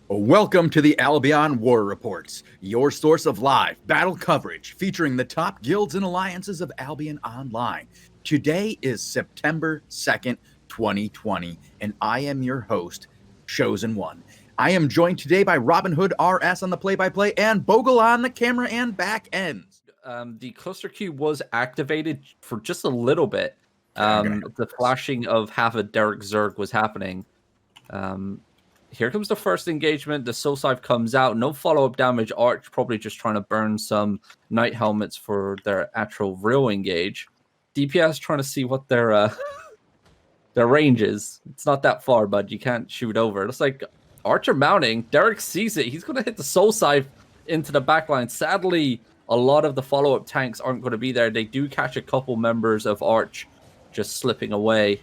Welcome to the Albion War Reports, your source of live battle coverage featuring the top guilds and alliances of Albion Online. Today is September 2nd, 2020, and I am your host, Shozen1. I am joined today by Robinhoodrs on the play-by-play and Bogul on the camera and back ends. The cluster queue was activated for just a little bit. The flashing of half a Derek Zerg was happening. Here comes the first engagement. The Soul Scythe comes out. No follow-up damage. Arch probably just trying to burn some Knight Helmets for their actual real engage. DPS trying to see what their range is. It's not that far, but you can't shoot over. It looks like Archer mounting. Derek sees it. He's going to hit the Soul Scythe into the backline. Sadly, a lot of the follow-up tanks aren't going to be there. They do catch a couple members of Arch just slipping away.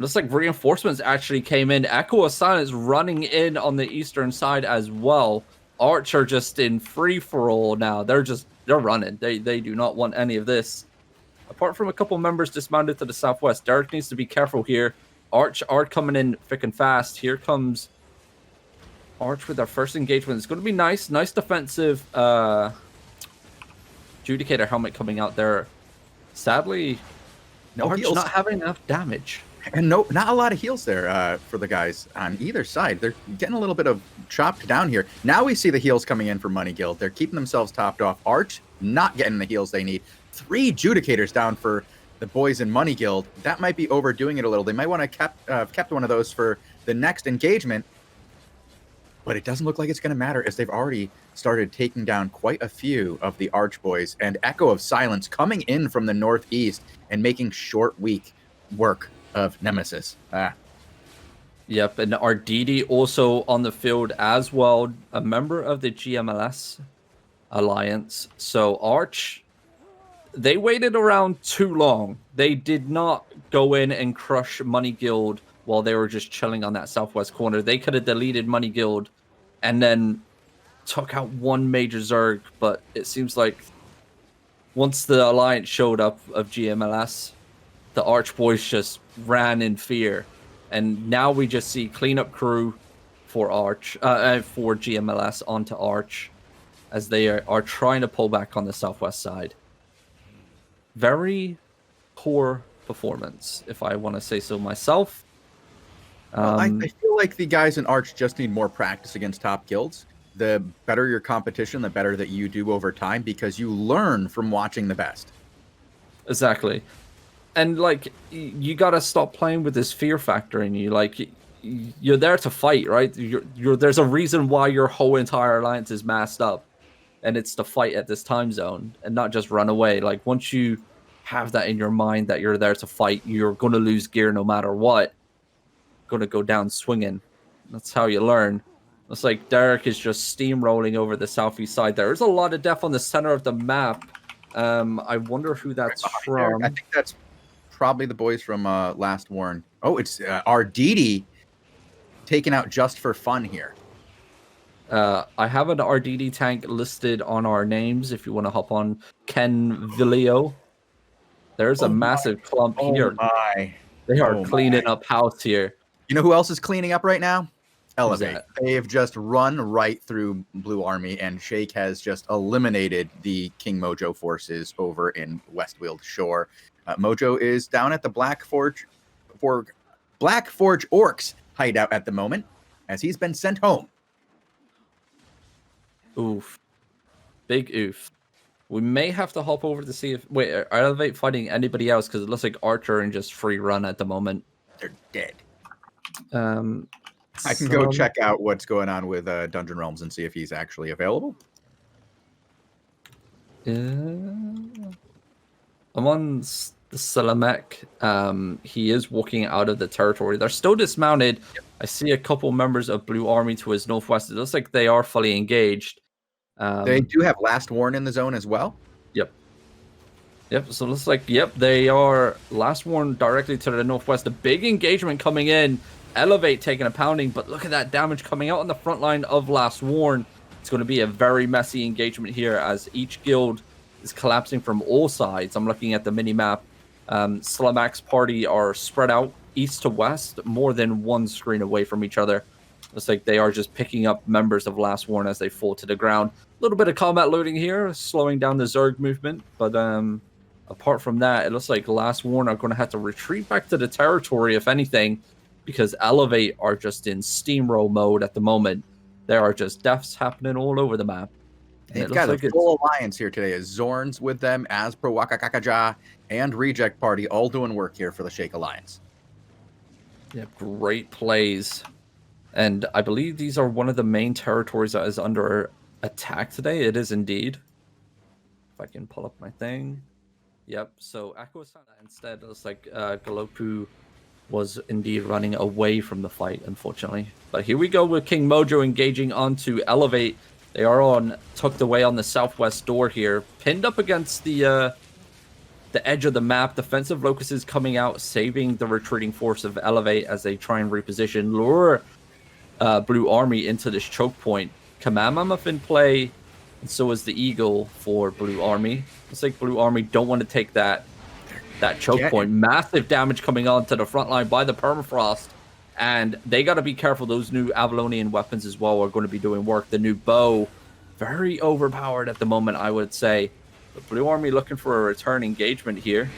Looks like reinforcements actually came in. Echo of Silence running in on the eastern side as well. Arch are just in free-for-all now. They're running. They do not want any of this. Apart from a couple members dismounted to the southwest, Derek needs to be careful here. Arch are coming in thick and fast. Here comes Arch with their first engagement. It's going to be nice. Nice defensive Judicator helmet coming out there. Sadly, Arch not having enough damage. And not a lot of heals there for the guys on either side. They're getting a little bit of chopped down here. Now we see the heals coming in for Money Guild. They're keeping themselves topped off. Arch not getting the heals they need. 3 Judicators down for the boys in Money Guild. That might be overdoing it a little. They might want to have kept one of those for the next engagement. But it doesn't look like it's going to matter as they've already started taking down quite a few of the Arch boys. And Echo of Silence coming in from the northeast and making short week work of Nemesis. Yep, and Arditi also on the field as well, a member of the GMLS Alliance. So Arch, they waited around too long. They did not go in and crush Money Guild while they were just chilling on that southwest corner. They could have deleted Money Guild and then took out one major Zerg, but it seems like once the Alliance showed up of GMLS, the Arch boys just ran in fear, and now we just see cleanup crew for Arch, for GMLS onto Arch, as they are trying to pull back on the southwest side. Very poor performance, if I want to say so myself. Well, I feel like the guys in Arch just need more practice against top guilds. The better your competition, the better that you do over time, because you learn from watching the best. Exactly. And, like, you gotta stop playing with this fear factor in you. Like, you're there to fight, right? There's a reason why your whole entire alliance is masked up. And it's to fight at this time zone and not just run away. Like, once you have that in your mind that you're there to fight, you're gonna lose gear no matter what. Gonna go down swinging. That's how you learn. It's like Derek is just steamrolling over the southeast side. There's a lot of death on the center of the map. I wonder who that's from. I think that's probably the boys from Last Warn. Oh, it's Arditi taken out just for fun here. I have an Arditi tank listed on our names if you want to hop on. Ken Villio. There's a massive clump here. They are cleaning up house here. You know who else is cleaning up right now? Elevate. They have just run right through Blue Army, and Shake has just eliminated the King Mojo forces over in Westfield Shore. Mojo is down at the Black Forge Orcs hideout at the moment, as he's been sent home. Oof. Big oof. We may have to hop over to see if... Wait, are Elevate fighting anybody else? Because it looks like Archer and just free run at the moment. They're dead. I can go check out what's going on with Dungeon Realms and see if he's actually available. I'm on the Salamek. He is walking out of the territory. They're still dismounted. Yep. I see a couple members of Blue Army to his northwest. It looks like they are fully engaged. They do have Last Warn in the zone as well. Yep, so it looks like, they are Last Warn directly to the northwest. A big engagement coming in. Elevate taking a pounding, but look at that damage coming out on the front line of Last Warn. It's going to be a very messy engagement here as each guild is collapsing from all sides. I'm looking at the mini-map. Slamak's party are spread out east to west, more than one screen away from each other. Looks like they are just picking up members of Last Warn as they fall to the ground. A little bit of combat looting here, slowing down the Zerg movement. But apart from that, it looks like Last Warn are going to have to retreat back to the territory, if anything, because Elevate are just in steamroll mode at the moment. There are just deaths happening all over the map. They've got a full alliance here today. As Zorn's with them, as per Wakakakaja, and Reject Party all doing work here for the Shake Alliance. Yeah, great plays. And I believe these are one of the main territories that is under attack today. It is indeed. If I can pull up my thing. Yep, so Echo instead looks like Galopu was indeed running away from the fight, unfortunately. But here we go with King Mojo engaging onto Elevate. They are tucked away on the southwest door here, pinned up against the edge of the map. Defensive locusts coming out, saving the retreating force of Elevate as they try and reposition, lure Blue Army into this choke point. Kamamamaf in play, and so is the Eagle for Blue Army. Looks like Blue Army don't want to take that choke point. Massive damage coming on to the front line by the Permafrost. And they got to be careful. Those new Avalonian weapons as well are going to be doing work. The new bow, very overpowered at the moment, I would say. But Blue Army looking for a return engagement here.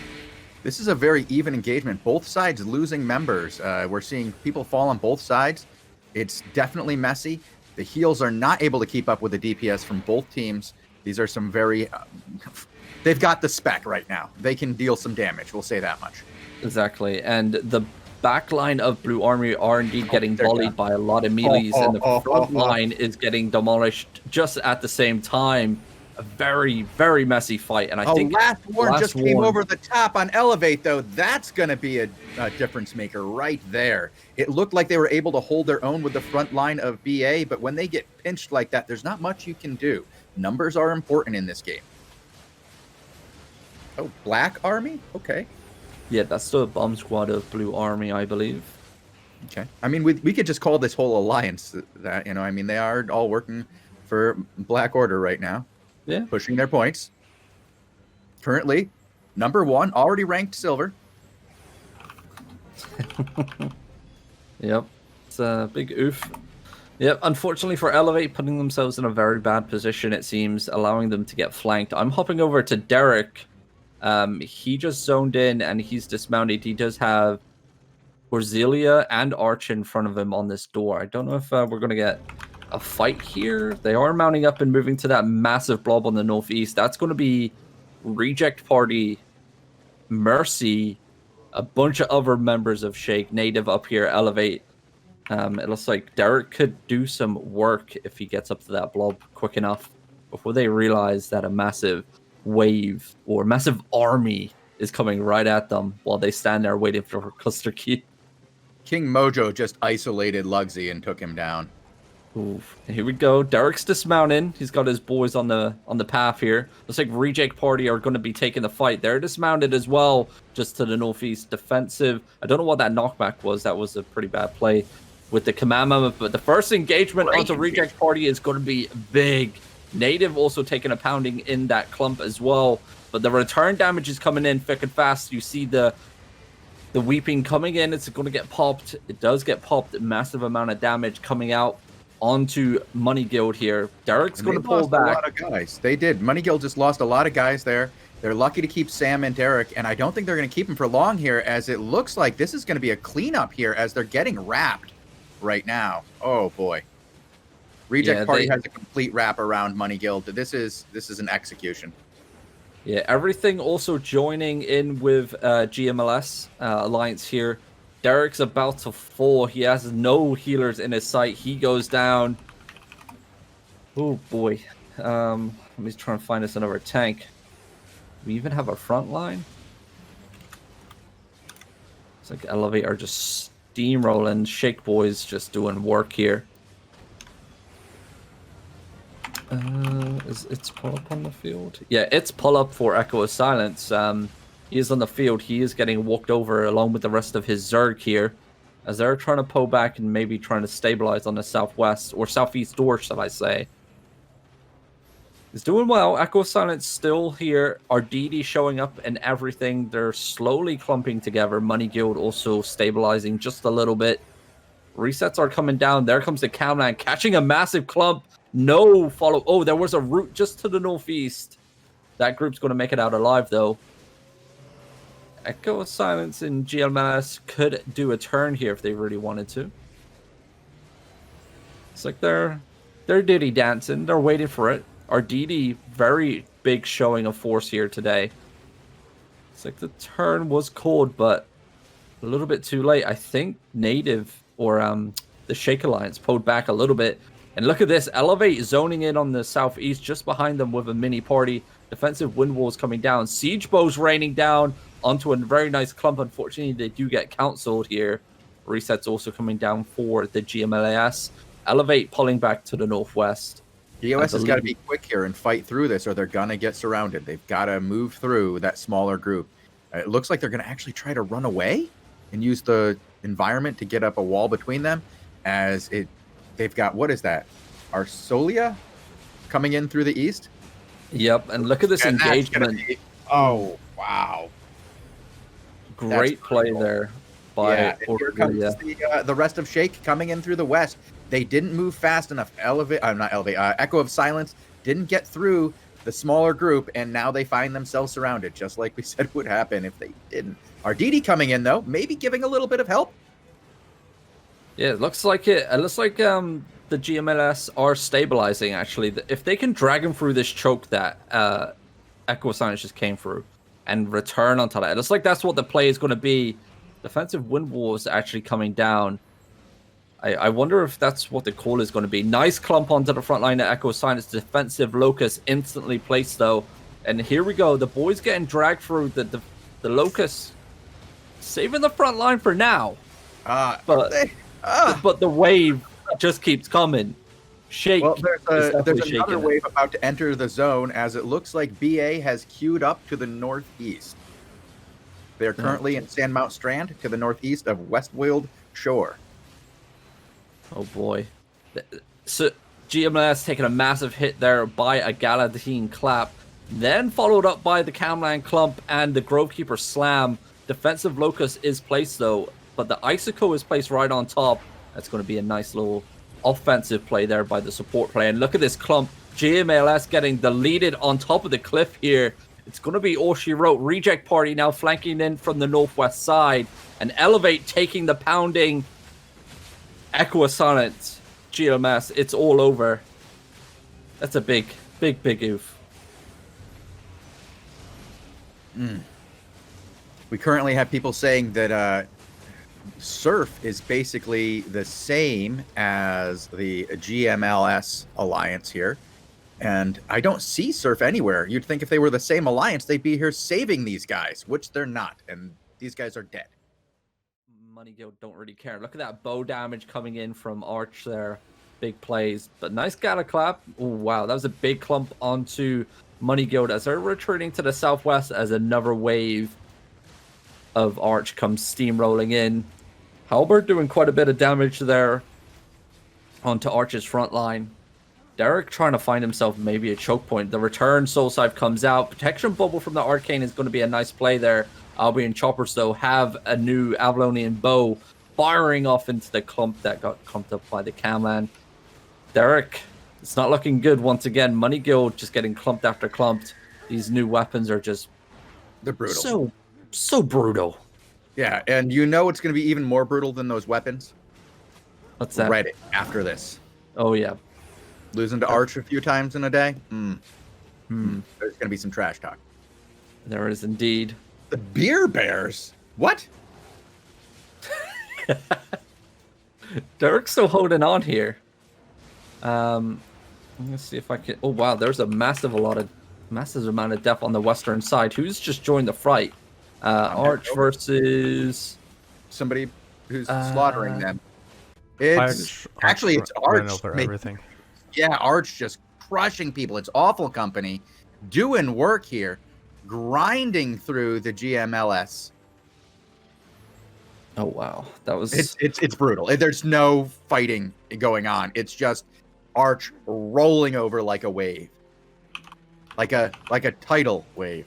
This is a very even engagement. Both sides losing members. We're seeing people fall on both sides. It's definitely messy. The heals are not able to keep up with the DPS from both teams. These are some very... they've got the spec right now. They can deal some damage. We'll say that much. Exactly. And the backline of Blue Army are indeed getting volleyed by a lot of melees, and the front line is getting demolished just at the same time. A very, very messy fight, and I think Last Warn just came over the top on Elevate, though. That's going to be a difference maker right there. It looked like they were able to hold their own with the front line of BA, but when they get pinched like that, there's not much you can do. Numbers are important in this game. Oh, Black Army? Okay. Yeah, that's the bomb squad of Blue Army, I believe. Okay. I mean, we could just call this whole alliance that, I mean, they are all working for Black Order right now. Yeah. Pushing their points. Currently, #1, already ranked silver. Yep. It's a big oof. Yep, unfortunately for Elevate, putting themselves in a very bad position, it seems, allowing them to get flanked. I'm hopping over to Derek. He just zoned in and he's dismounted. He does have Corzelia and Arch in front of him on this door. I don't know if we're going to get a fight here. They are mounting up and moving to that massive blob on the northeast. That's going to be Reject Party, Mercy, a bunch of other members of Shake, Native up here, Elevate. It looks like Derek could do some work if he gets up to that blob quick enough before they realize that a massive wave or massive army is coming right at them while they stand there waiting for cluster key. King Mojo just isolated Lugsy and took him down. Oof. Here we go. Derek's dismounting. He's got his boys on the path here. Looks like Reject Party are going to be taking the fight. They're dismounted as well, just to the northeast. Defensive. I don't know what that knockback was. That was a pretty bad play with the Kamama. But the first engagement onto Reject Party is going to be big. Native also taking a pounding in that clump as well. But the return damage is coming in thick and fast. You see the Weeping coming in. It's going to get popped. It does get popped. A massive amount of damage coming out onto Money Guild here. Derek's going to pull back. A lot of guys. They did. Money Guild just lost a lot of guys there. They're lucky to keep Sam and Derek, and I don't think they're going to keep them for long here, as it looks like this is going to be a cleanup here as they're getting wrapped right now. Oh boy. Reject Party has a complete wrap around Money Guild. This is an execution. Yeah, everything also joining in with GMLS Alliance here. Derek's about to fall. He has no healers in his sight. He goes down. Oh boy. Let me try and find us another tank. We even have a front line. It's like Elevate are just steamrolling. Shake Boys just doing work here. Is it's pull up on the field? Yeah, it's pull up for Echo of Silence. He is on the field. He is getting walked over along with the rest of his Zerg here, as they're trying to pull back and maybe trying to stabilize on the southwest or southeast door, shall I say. He's doing well. Echo of Silence still here. Arditi showing up and everything. They're slowly clumping together. Money Guild also stabilizing just a little bit. Resets are coming down. There comes the Camland catching a massive clump. No follow. Oh, there was a route just to the northeast. That group's going to make it out alive, though. Echo of Silence and GLMS could do a turn here if they really wanted to. It's like they're ditty dancing. They're waiting for it. Arditi, very big showing of force here today. It's like the turn was called, but a little bit too late. I think Native or the Shake Alliance pulled back a little bit. And look at this. Elevate zoning in on the southeast just behind them with a mini party. Defensive wind walls coming down. Siege bows raining down onto a very nice clump. Unfortunately, they do get counseled here. Resets also coming down for the GMLAS. Elevate pulling back to the northwest. GOS has got to be quick here and fight through this, or they're going to get surrounded. They've got to move through that smaller group. It looks like they're going to actually try to run away and use the environment to get up a wall between them. As they've got, what is that? Arsolia coming in through the east? Yep, and look at this engagement. Oh, wow. Great play there by here comes the rest of Shake coming in through the west. They didn't move fast enough. Echo of Silence didn't get through the smaller group, and now they find themselves surrounded, just like we said would happen if they didn't. Arditi coming in, though, maybe giving a little bit of help. Yeah, it looks like the GMLS are stabilizing, actually. If they can drag them through this choke that Echo of Silence just came through and return onto that, it looks like that's what the play is going to be. Defensive wind walls actually coming down. I wonder if that's what the call is going to be. Nice clump onto the front line of Echo Silence. Defensive Locust instantly placed, though. And here we go. The boys getting dragged through the Locust. Saving the front line for now. But the wave just keeps coming. Shake. Well, there's another wave about to enter the zone, as it looks like BA has queued up to the northeast. They're currently in Sandmount Strand to the northeast of Westwold Shore. Oh boy. So GMLS taking a massive hit there by a Galadine clap, then followed up by the Camland clump and the Grovekeeper slam. Defensive Locust is placed, though, but the Icicle is placed right on top. That's going to be a nice little offensive play there by the support player. And look at this clump. GMLS getting deleted on top of the cliff here. It's going to be all she wrote. Reject Party now flanking in from the northwest side. And Elevate taking the pounding. Echo of Silence. GMS. It's all over. That's a big oof. We currently have people saying that Surf is basically the same as the GMLS alliance here. And I don't see Surf anywhere. You'd think if they were the same alliance, they'd be here saving these guys, which they're not. And these guys are dead. Money Guild don't really care. Look at that bow damage coming in from Arch there. Big plays. But nice Gala clap. Oh, wow. That was a big clump onto Money Guild as they're retreating to the southwest as another wave of Arch comes steamrolling in. Halberd doing quite a bit of damage there onto Arch's front line. Derek trying to find himself maybe a choke point. The return Soul Scythe comes out. Protection Bubble from the Arcane is going to be a nice play there. Albion Choppers, though, have a new Avalonian bow firing off into the clump that got clumped up by the Camland. Derek, it's not looking good once again. Money Guild just getting clumped after clumped. These new weapons are just... They're brutal. So brutal. Yeah, and you know it's going to be even more brutal than those weapons? What's that? Reddit after this. Oh, yeah. Losing to Arch a few times in a day? There's going to be some trash talk. There is indeed. The Beer Bears? What? Derek's still holding on here. Let's see if I can... Oh, wow. There's a massive amount of death on the western side. Who's just joined the fight? Arch versus... Somebody who's slaughtering them. It's Arch. Everything. Yeah, Arch just crushing people. It's awful company. Doing work here. Grinding through the GMLS. Oh, wow. That was... It's brutal. There's no fighting going on. It's just Arch rolling over like a wave. Like a tidal wave.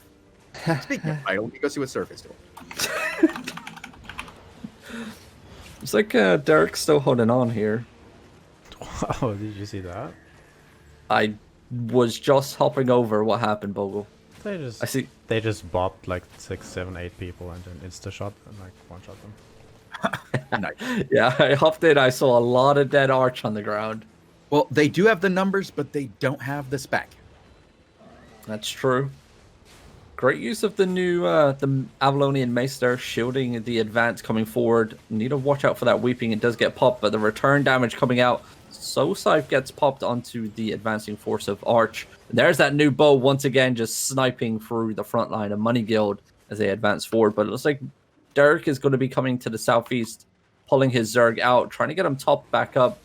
Speaking of tidal, let me go see what Surf is doing. It's like Derek's still holding on here. Wow, did you see that? I was just hopping over what happened, Bogul. They just I see. they just bopped like 6, 7, 8 people and then insta shot and like one shot them. Nice. Yeah, I hopped in. I saw a lot of dead arch on the ground. Well, they do have the numbers, but they don't have the spec. That's true. Great use of the new the Avalonian Mace there, shielding the advance coming forward. Need to watch out for that weeping. It does get popped, but the return damage coming out. Soulscythe gets popped onto the advancing force of Arch. And there's that new bow once again, just sniping through the front line of Money Guild as they advance forward. But it looks like Derek is going to be coming to the southeast, pulling his Zerg out, trying to get him topped back up.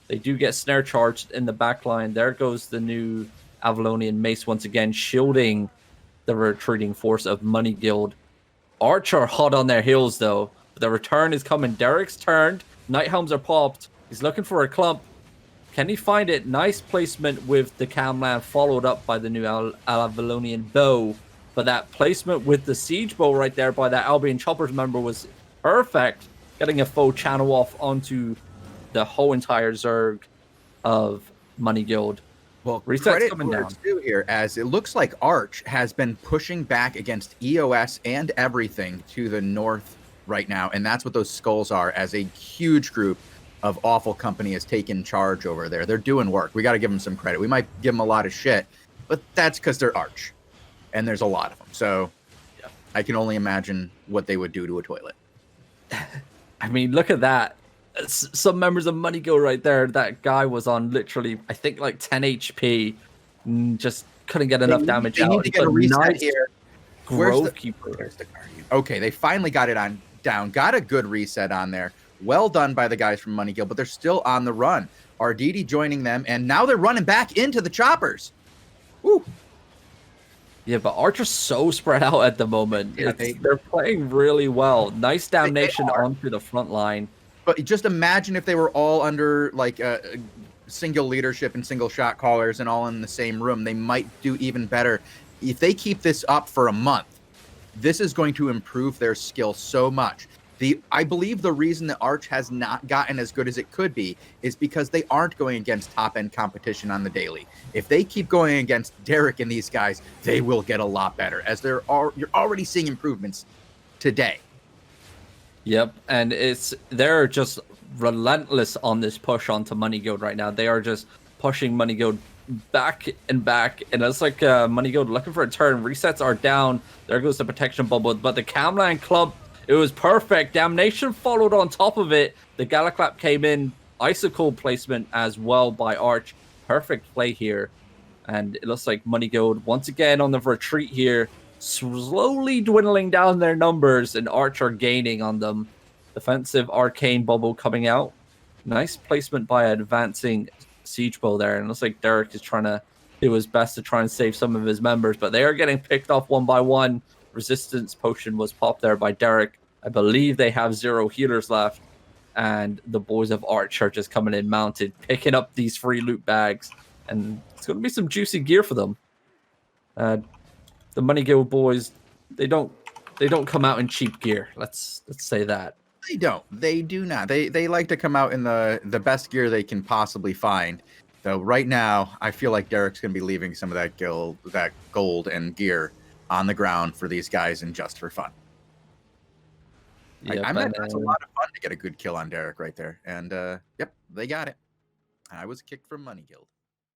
They do get snare charged in the back line. There goes the new Avalonian Mace once again, shielding the retreating force of Money Guild. Arch are hot on their heels, though. The return is coming. Derek's turned. Night Helms are popped. He's looking for a clump. Can he find it? Nice placement with the Camland, followed up by the new Avalonian Bow. But that placement with the Siege Bow right there by that Albion Choppers member was perfect. Getting a foe channel off onto the whole entire Zerg of Money Guild. Well, Reset's credit coming where down. it's due here, as it looks like Arch has been pushing back against EOS and everything to the north right now, and that's what those skulls are, as a huge group of awful company has taken charge over there. They're doing work. We got to give them some credit. We might give them a lot of shit, but that's because they're Arch, and there's a lot of them. So Yep. I can only imagine what they would do to a toilet. I mean, look at that. Some members of Money Guild right there. That guy was on literally, I think, like 10 HP. Just couldn't get enough damage They out. need to get a reset Nice here. Grove Keeper. Where's the Guardian? Okay, they finally got it on down. Got a good reset on there. Well done by the guys from Money Guild, but they're still on the run. Arditi joining them, and now they're running back into the choppers. Woo! Yeah, but Archer's so spread out at the moment. Yeah, They're playing really well. Nice damnation onto the front line. But just imagine if they were all under like single leadership and single shot callers and all in the same room. They might do even better. If they keep this up for a month, this is going to improve their skill so much. I believe the reason that Arch has not gotten as good as it could be is because they aren't going against top-end competition on the daily. If they keep going against Derek and these guys, they will get a lot better, as you're already seeing improvements today. Yep, and they're just relentless on this push onto Money Guild right now. They are just pushing Money Guild back, and it's like Money Guild looking for a turn. Resets are down. There goes the protection bubble, but the Camland Club, it was perfect. Damnation followed on top of it. The Galaclap came in. Icicle placement as well by Arch. Perfect play here. And it looks like Money Guild once again on the retreat here. Slowly dwindling down their numbers, and Arch are gaining on them. Defensive Arcane Bubble coming out. Nice placement by advancing Siege Bow there. And it looks like Derek is trying to do his best to try and save some of his members, but they are getting picked off one by one. Resistance Potion was popped there by Derek. I believe they have 0 healers left. And the boys of Arch are just coming in mounted, picking up these free loot bags. And it's going to be some juicy gear for them. The Money Guild boys, they don't come out in cheap gear. Let's say that. They don't. They do not. They like to come out in the best gear they can possibly find. Though right now, I feel like Derek's going to be leaving some of that gold and gear on the ground for these guys and just for fun. Yep, I bet that's a lot of fun to get a good kill on Derek right there. And yep, they got it. I was kicked from Money Guild.